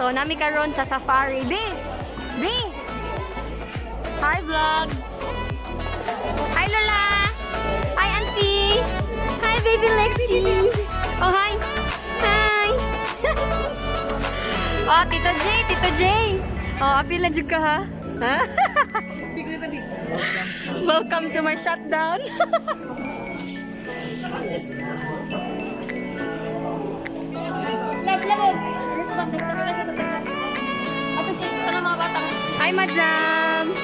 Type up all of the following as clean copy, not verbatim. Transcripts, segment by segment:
So, nami karon sa safari. B! Hi, vlog! Hi, Lola! Hi, Auntie! Hi, baby Lexi! Oh, hi! Hi! Oh, Tito J! Oh, apila jud ka ha? Ha? Welcome to my shutdown! Hi, madam!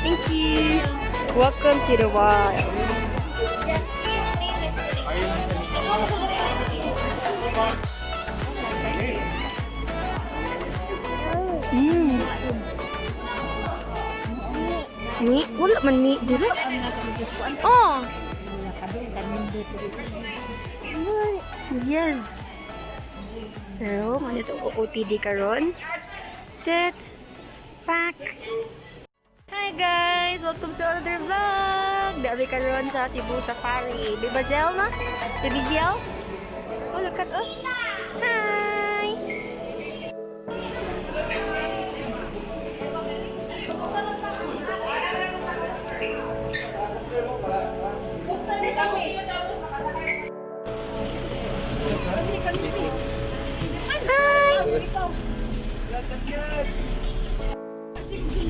Thank you! Welcome to the wild! Ni? Wala man ni. Dili? Oh! Yes! So, ano ito? OOTD karon. Tet! Pack! Hi guys! Welcome to another vlog! Dami karon sa Cebu Safari. Biba Zel na? Baby Zel? Oh, look at us! Hi!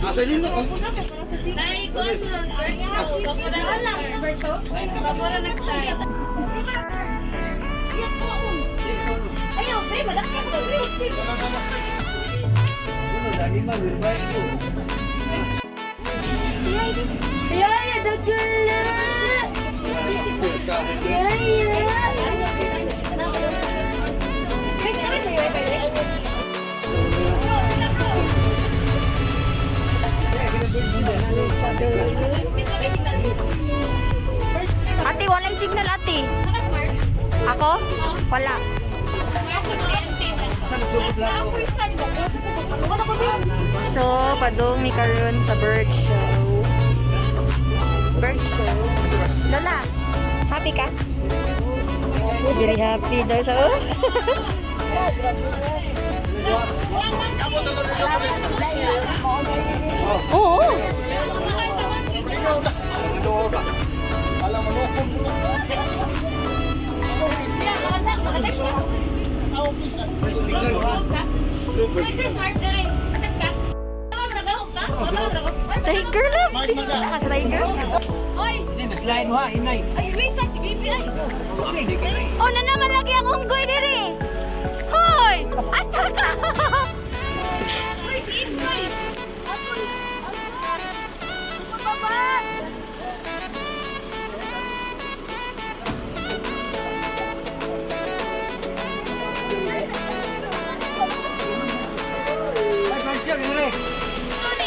Asa nino? Ay, ko sa Babora nag-start. Ayaw, babe, malaki ako. Yaya, dagala! Ate, walang signal ate. Ako? Wala. So, padong ni karon sa bird show. Lola, happy ka? Very happy daw siya. Oo. Tiger lang. Nakas tiger. Slide mo ha, inay. Oh, na naman lagi akong goy diri. Hoy! Asa ka? Uy, si Ingoy!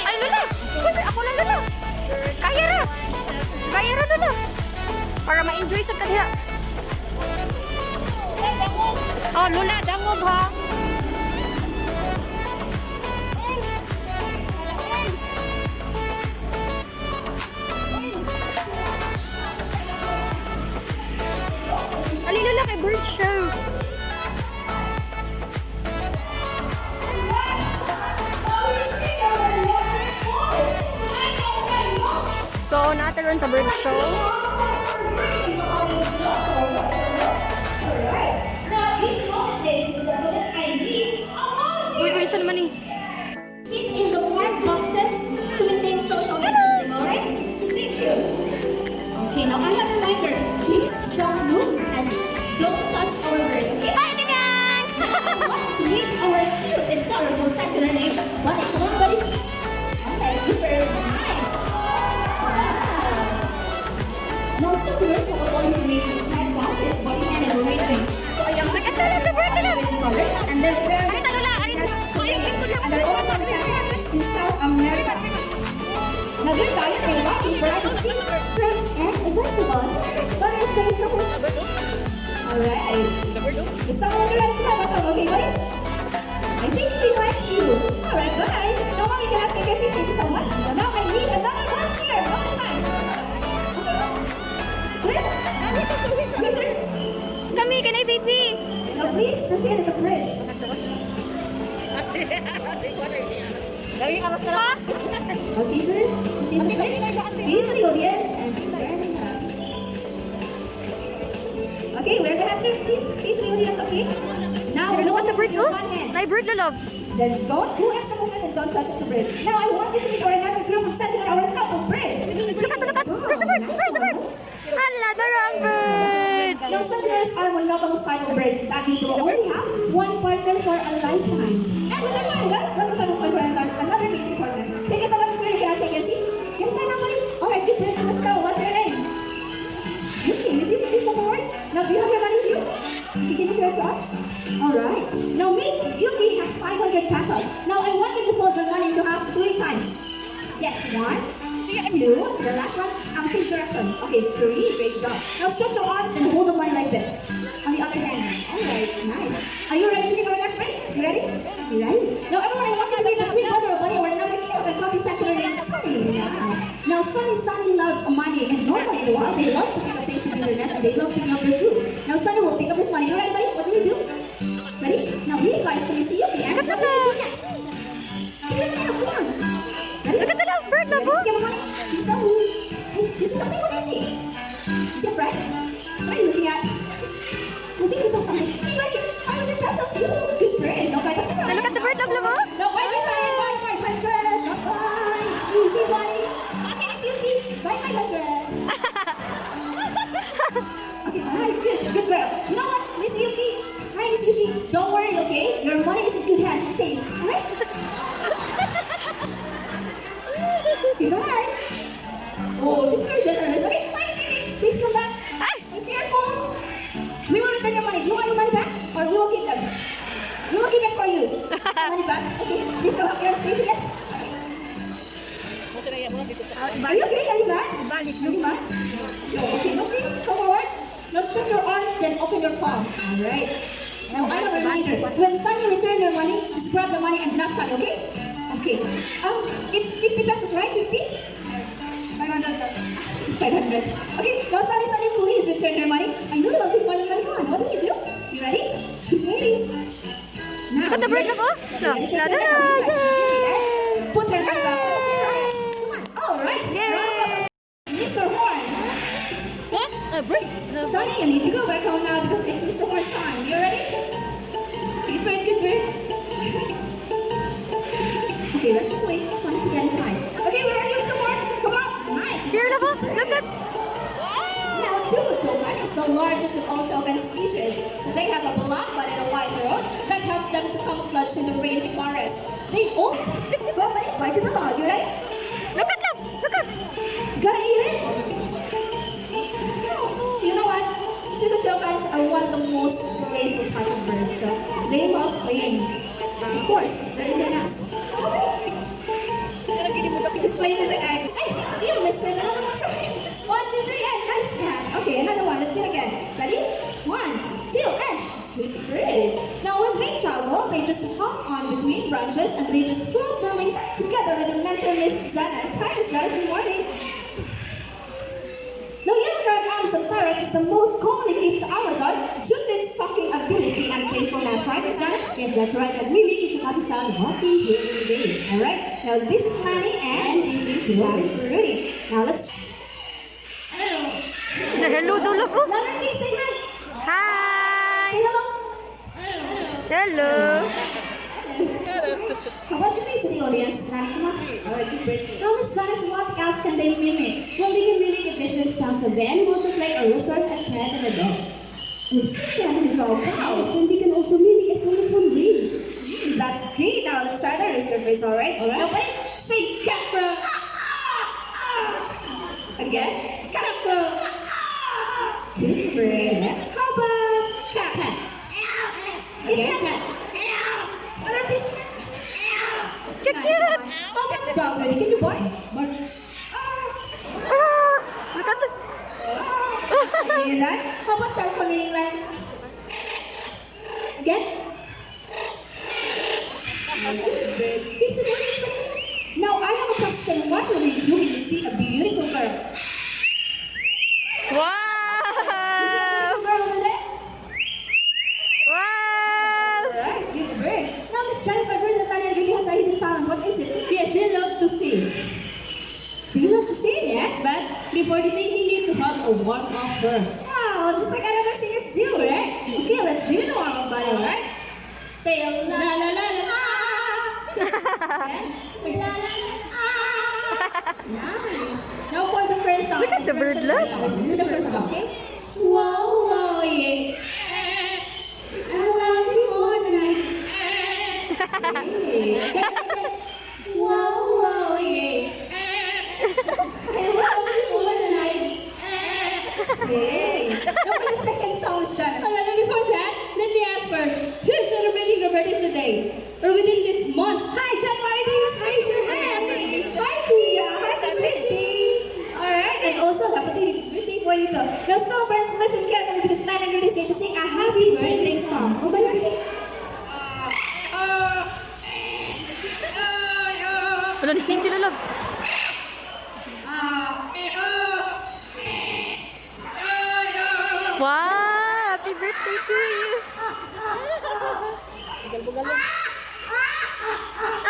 Ay, Lola! Sabi, ako lang, Lola! Kaya ra! Lola! Para ma-enjoy sa kanila. Oh, Lola, dangog ha! Ali, Lola, kay bird show! So, nataron sa bird show. Uy, saan naman eh? Sit in the park boxes to maintain social distancing, alright? Thank you. Okay, now I have a reminder. Please don't move and don't touch our birds, okay? Bye, Dinangs! To meet our cute and colorful secular name. What is one body? Okay, super nice. Now, circulars have all information inside gadgets, body hand, and brain things. So, I am second and then and their own concepts in South America. Now, their diet may not be variety seeds, fruits, and vegetables. But it's alright. Gusto mo na lang sa mga okay, boy? I think he likes you. Alright, bye. No, mommy cannot take a seat. Thank you so much. Now, I need another one here. One time. Okay. Sir? Yes, sir. Kami, can I baby? please proceed to the bridge. Okay, sir. Proceed to the bridge. Please to the audience and turn up. Okay, we're gonna answer. Please to the audience, okay? Now, Look at the bird, your oh. one hand. My bird na love. Then don't do extra movement and don't touch the bridge. Now, I want you to meet our another group of sentinel our top of bridge. Look at. Where's the bird? Where's the bird? Hala, the wrong bird. Now, sentinels are monogamous type of bird. That means they will only have one partner for a lifetime. And with our mind, guys, that's the type of bird another meeting partner. Thank you so much, sir. You can take your seat. Can you sign up, buddy? Alright, good bird on the show. What's your name? Yuki, is it this award? Now, do you have your money with you? You can share it to us? Alright. Now, Miss Yuki has 500 pesos. Now, I want you to fold your money into half 3 times. Yes, 1, 2, the last one, opposite direction. Okay, 3, great job. Now, stretch your arms and hold the money like this. On the other hand. Alright, nice. Are you ready to take our next break? You ready? You ready? Now, everyone, I want you to meet the twin brother of Buddy, or another cute and puppy secular named Sunny. Now, Sunny loves money, and normally in the wild, they love to pick up things to do their nest, and they love picking up their food. Now, Sunny will pick up his money. You ready, buddy? What do you do? Ready? Now, you guys can see Yuki, and what do you do next? Give me a minute, come on. Ready? Look at the love bird, love. Ready? Give him money. You see something? Hey, you see something? What do you see? You see a friend? What are you looking at? I think you saw something. Hey, buddy, 500 pesos. You, good friend. No, guys, what's your Now look at the bird, love, love. no, bye, bye, bye, bye, 500. Bye-bye. Easy, buddy. Okay, Miss Yuki. Bye, 500. Okay, alright, good girl. You know what, Miss Yuki? Hi, Miss Yuki. Don't worry, okay? Your money is in good hands. It's safe, alright? Okay, bye. Oh, she's very generous. Okay, bye, Miss Yuki. Please come back. Be careful. We will return your money. Do you want your money back? Or we will keep them? We will keep it for you. Money back. Okay, please come up here on stage again. Are you okay? Are you back? You back? No, okay, no, please come forward. Now stretch your arms, then open your palm. Alright. Now I have a reminder. When Sunny return your money, just grab the money and not Sunny, okay? Okay. It's 50 pesos, right? 50? 500. It's 500. Okay, now Sunny, please return your money. I know you love this money. Come on, what do you do? You ready? She's ready. Now, Look at the bird, love. No, put her hand back. Alright. Yay! Mr. Horn. What? A bird? Sonny, you need to go back home now because it's Mr. Horn's time. You ready? Good bird, good bird. Okay, let's just wait for Sonny to get inside. Okay, we're ready, Mr. Horn. Come on. Nice. Here, love. Look at. Now, Tugu token is the largest of all token species. So they have a black body and a white throat that helps them to camouflage in the rainforest. They all go fly to the log. You ready? Look at love. Look at. Gotta eat it. You know what? Tugu tokens are one of the most playful type of birds. So they love playing. Of course, they're in the nest. Just play with the egg. Hey, you missed it. Another one. 1, 2, 3, and nice catch. Okay, another one. Let's do it again. Ready? 1, 2, and good bird. Now, when they travel, they just hop on between branches and they just flap their wings together with their mentor, Miss Janice. Hi, Miss Janice. Good morning. Now, yellow red Amazon parrot is the most commonly kept Amazon due to its talking ability and playfulness. Right, Miss Janice? Yes, that's right. And we make it to happy sound happy here today. Alright? Now, this is Manny and this is Rudy. Now, let's... Hello, do love. Lauren, please say hi. Hi. Say hello. Hello. How about you face the audience? Manny, come on. Alright, good bird. Now, Miss Janice, what else can they mimic? Well, they can mimic a different sounds of the animals, just like a rooster, a cat, and a dog. Oops, cat and dog. Wow. Yes, and they can also mimic a telephone ring. That's great. Now, let's try the rooster face, alright? Now, buddy, say cat crow. Again, cat crow. Good bird. How about cat? Again, cat. Another piece. Cute, cute. How about dog? Ready? Can you bark? Bark. Look at the. Can you hear that? How about telephone ring like? Again. Is the voice funny? Now I have a question. What will you do when you see a beautiful girl? Wow. Girl over there? Wow. Janice, I heard that Tanya really has a hidden talent. What is it? Yes, they love to sing. Do you love to sing? Yes, but before the singing, you need to have a warm-up first. Wow, just like other singers do, right? Okay, let's do the warm-up body, alright? Say a la La la la la. Yes? La la Nice. Now for the first song. Look at the bird, look. Let's do the first song, okay? Wow, wow, yeah. I love you more than I Wow, wow, yeah. I love you more than I say. Now for the second song, Janice. Before that, let me ask first, who's celebrating their birthdays today? Or within this month? Hi, January, please raise your hand. Hi, Kuya. Happy birthday. Alright, and also happy birthday for you too. Now, so friends, listen carefully because Nana is going to sing a happy birthday song. So, let's sing. Wala, nising sila, love. Wow! Happy birthday to you!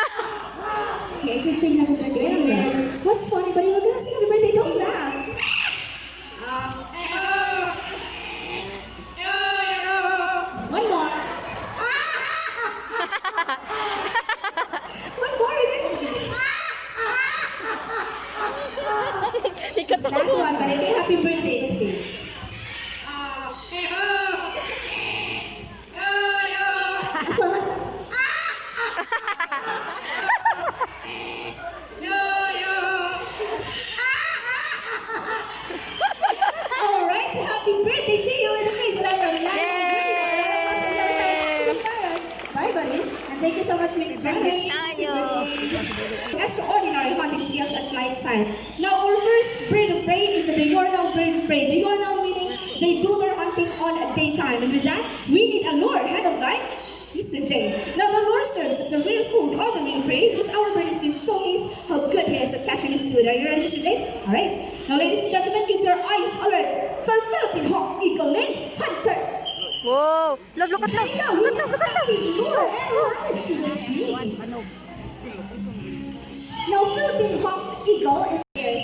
Okay, I can sing happy birthday. What's funny, but you're going to sing happy birthday, don't laugh. One more. One more. Last one, but again, happy birthday. Last one, last one. All right, happy birthday to you in the face of our Bye, buddies, and thank you so much, Miss Jenny. Extraordinary hunting skills at flight side. Now, our first bird of prey is the diurnal bird of prey. Diurnal meaning they do their hunting on a daytime, and with that, we need a lure handled by Mr. J. Now, the lure serves as a real food or the real prey because our bird is going to showcase how good he is at catching his food. Are you ready, Mr. J? All right. Now, ladies and gentlemen, keep your eyes alert. It's our Philippine hawk eagle named Hunter. Whoa! Love, look at love! Look at love, look at love! Lure and to the sea. Now, Philippine hawk eagle is here.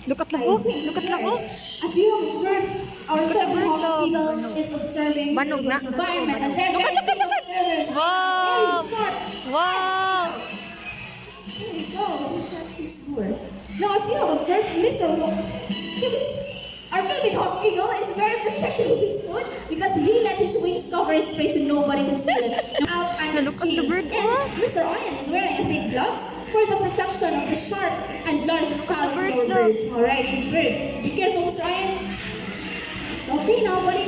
Look at love, oh! Look at love, oh! As you observe, our Philippine hawk eagle is observing Banog the na. environment, and they're very good observers. Wow! Very sharp. Wow! There we go. That's his lure. Now, as you have observed, our Philippine hawk eagle is very protective of his food because he let his wings cover his prey so nobody can steal it. Out and Look at the bird, and oh. Mr. Ryan is wearing a thick gloves for the protection of the sharp and large talons birds, of our no. birds. Alright, good bird. Be careful, Mr. Ryan. It's okay now, buddy.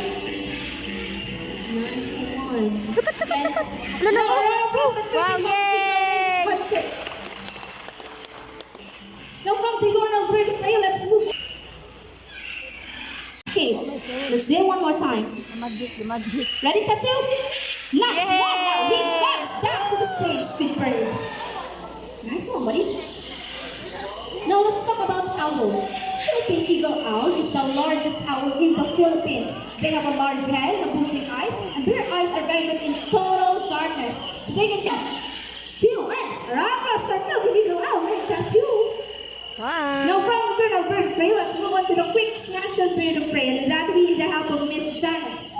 Nice one. And Look, now, look, our Philippine wow, hawk yay! eagle hunter. Now from the diurnal bird of prey, let's move. Okay, let's do it one more time. Ready, Tattoo? Nice Yay! one. Now he flies down to the stage, good bird. Nice one, buddy. Now let's talk about owl. Philippine eagle owl is the largest owl in the Philippines. They have a large head, a bulging eyes, and their eyes are very good in total darkness. So they can see. Two, and Ramos, our Philippine eagle owl, right, Tattoo. Wow! Now from diurnal bird of prey, let's move on to the quick snatch on bird of prey, and with that we need the help of Miss Janice.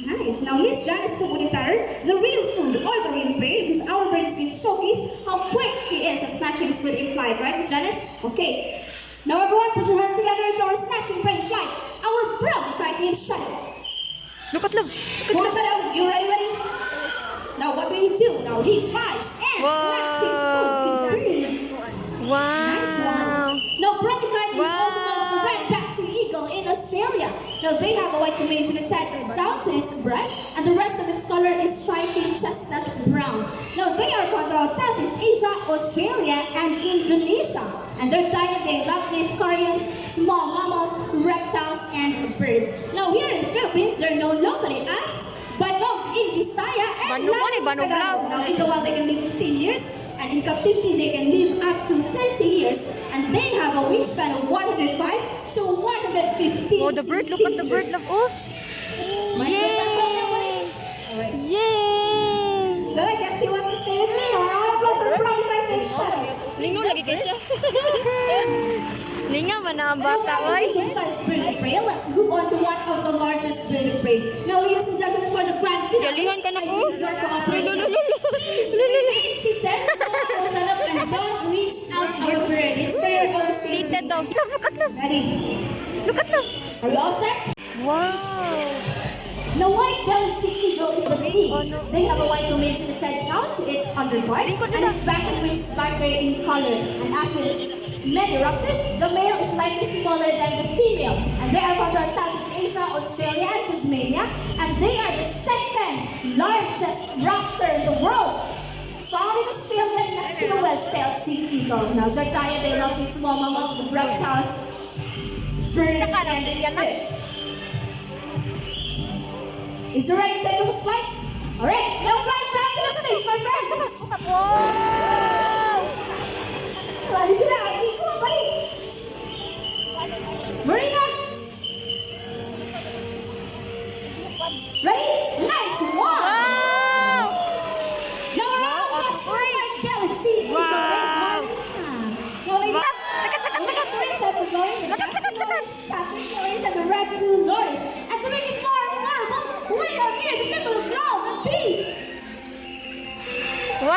Nice. Now Miss Janice is putting better the real food or the real prey because our bird is going to showcase how quick he is at snatching his food in flight, right, Miss Janice? Okay. Now everyone, put your hands together. It's our snatching prey in flight. Our brown kite named Shadow. Look at love! Look Come at on, Shadow. You ready, buddy? Now what will he do? Now he flies and snatches food. Good bird. Wow! Nice one. Now, brown kite is also known as the red-backed eagle in Australia. Now, they have a white plumage on its head down to its breast, and the rest of its color is striking chestnut brown. Now, they are found throughout Southeast Asia, Australia, and Indonesia. And their diet, they love to eat carrions, small mammals, reptiles, and birds. Now, here in the Philippines, they're known locally as Banog in Bisaya and Banog mo ni, Lapu banog Tagalog. lang. Now, in the wild, they can live 15 years. And in captivity, they can live up to 30 years. And they have a wingspan of 105 to 115 Oh, the bird! Look at the bird, love, oh! Yay! Yay! Alright. Yay! Linga man na ang bata, oy. Size bird of prey. Let's move on to one of the largest bird of prey. Now, ladies and gentlemen, for the grand finale, Galingan ka na ko. your cooperation. Please remain seated. Don't stand up and don't reach out your bird. It's for your own safety. Seated daw. Sila, look at them. Ready? Look at them. Are we all set? Wow. The white-bellied sea eagle is the sea. They have a white plumage on its head down to its underpart, and its back and wings is dark gray in color. And as with many raptors, the male is slightly smaller than the female. And they are found in Southeast Asia, Australia, and Tasmania. And they are the second largest raptor in the world. Found in Australia next to the wedge-tailed sea eagle. Now, their diet, they love to eat small mammals, reptiles, birds, and fish. Is you ready to take up a flight? Alright, now flight down to the stage, my friend! Wow. Ready to that? Come on, buddy! Marina! Ready? Nice one! Wow. Now round us for white-bellied sea eagle named Marina. Now ladies, that's a noise, and that's a tapping noise, and the red blue noise. And to make it more memorable, we have here the symbol of love and peace. Wow!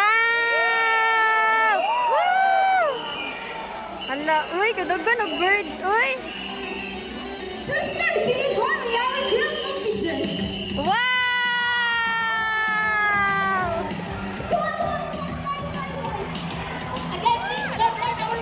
Wow! Hala, uy, kadagan ng birds, uy! There's everything in one we are in real condition. Wow! Again, please don't let our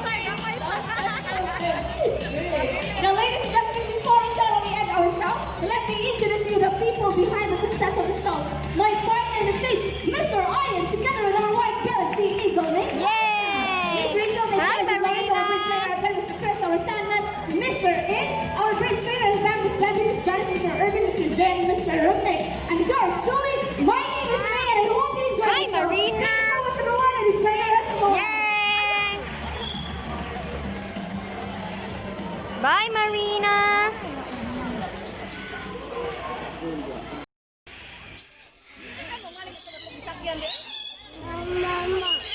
Now, ladies and gentlemen, before we totally end our show, let me introduce you the people behind the success of the show. My partner in the stage, Mr. Ian, together with our white-bellied sea eagle, Nick. Yay! Miss Rachel, the Hi, judge, Marina! our bridge trainer, Mr. Chris, our sandman, Mr. In, our bridge trainer, and Mrs. Debbie, Miss Janice, Mr. Urban, Mr. Jen, Mr. Rupnik, and yours truly, my name is May, and I hope you enjoy Hi, the show. Marina! Thank you so much, everyone, and enjoy the rest of the Yay! Bye, Marina!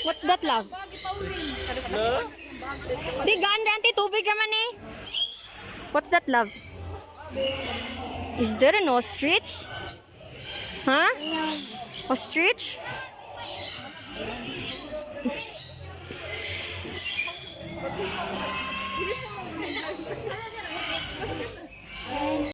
What's that, love? Di, gaan ranti, tubig naman eh. What's that, love? Is there an ostrich? Huh? Ostrich?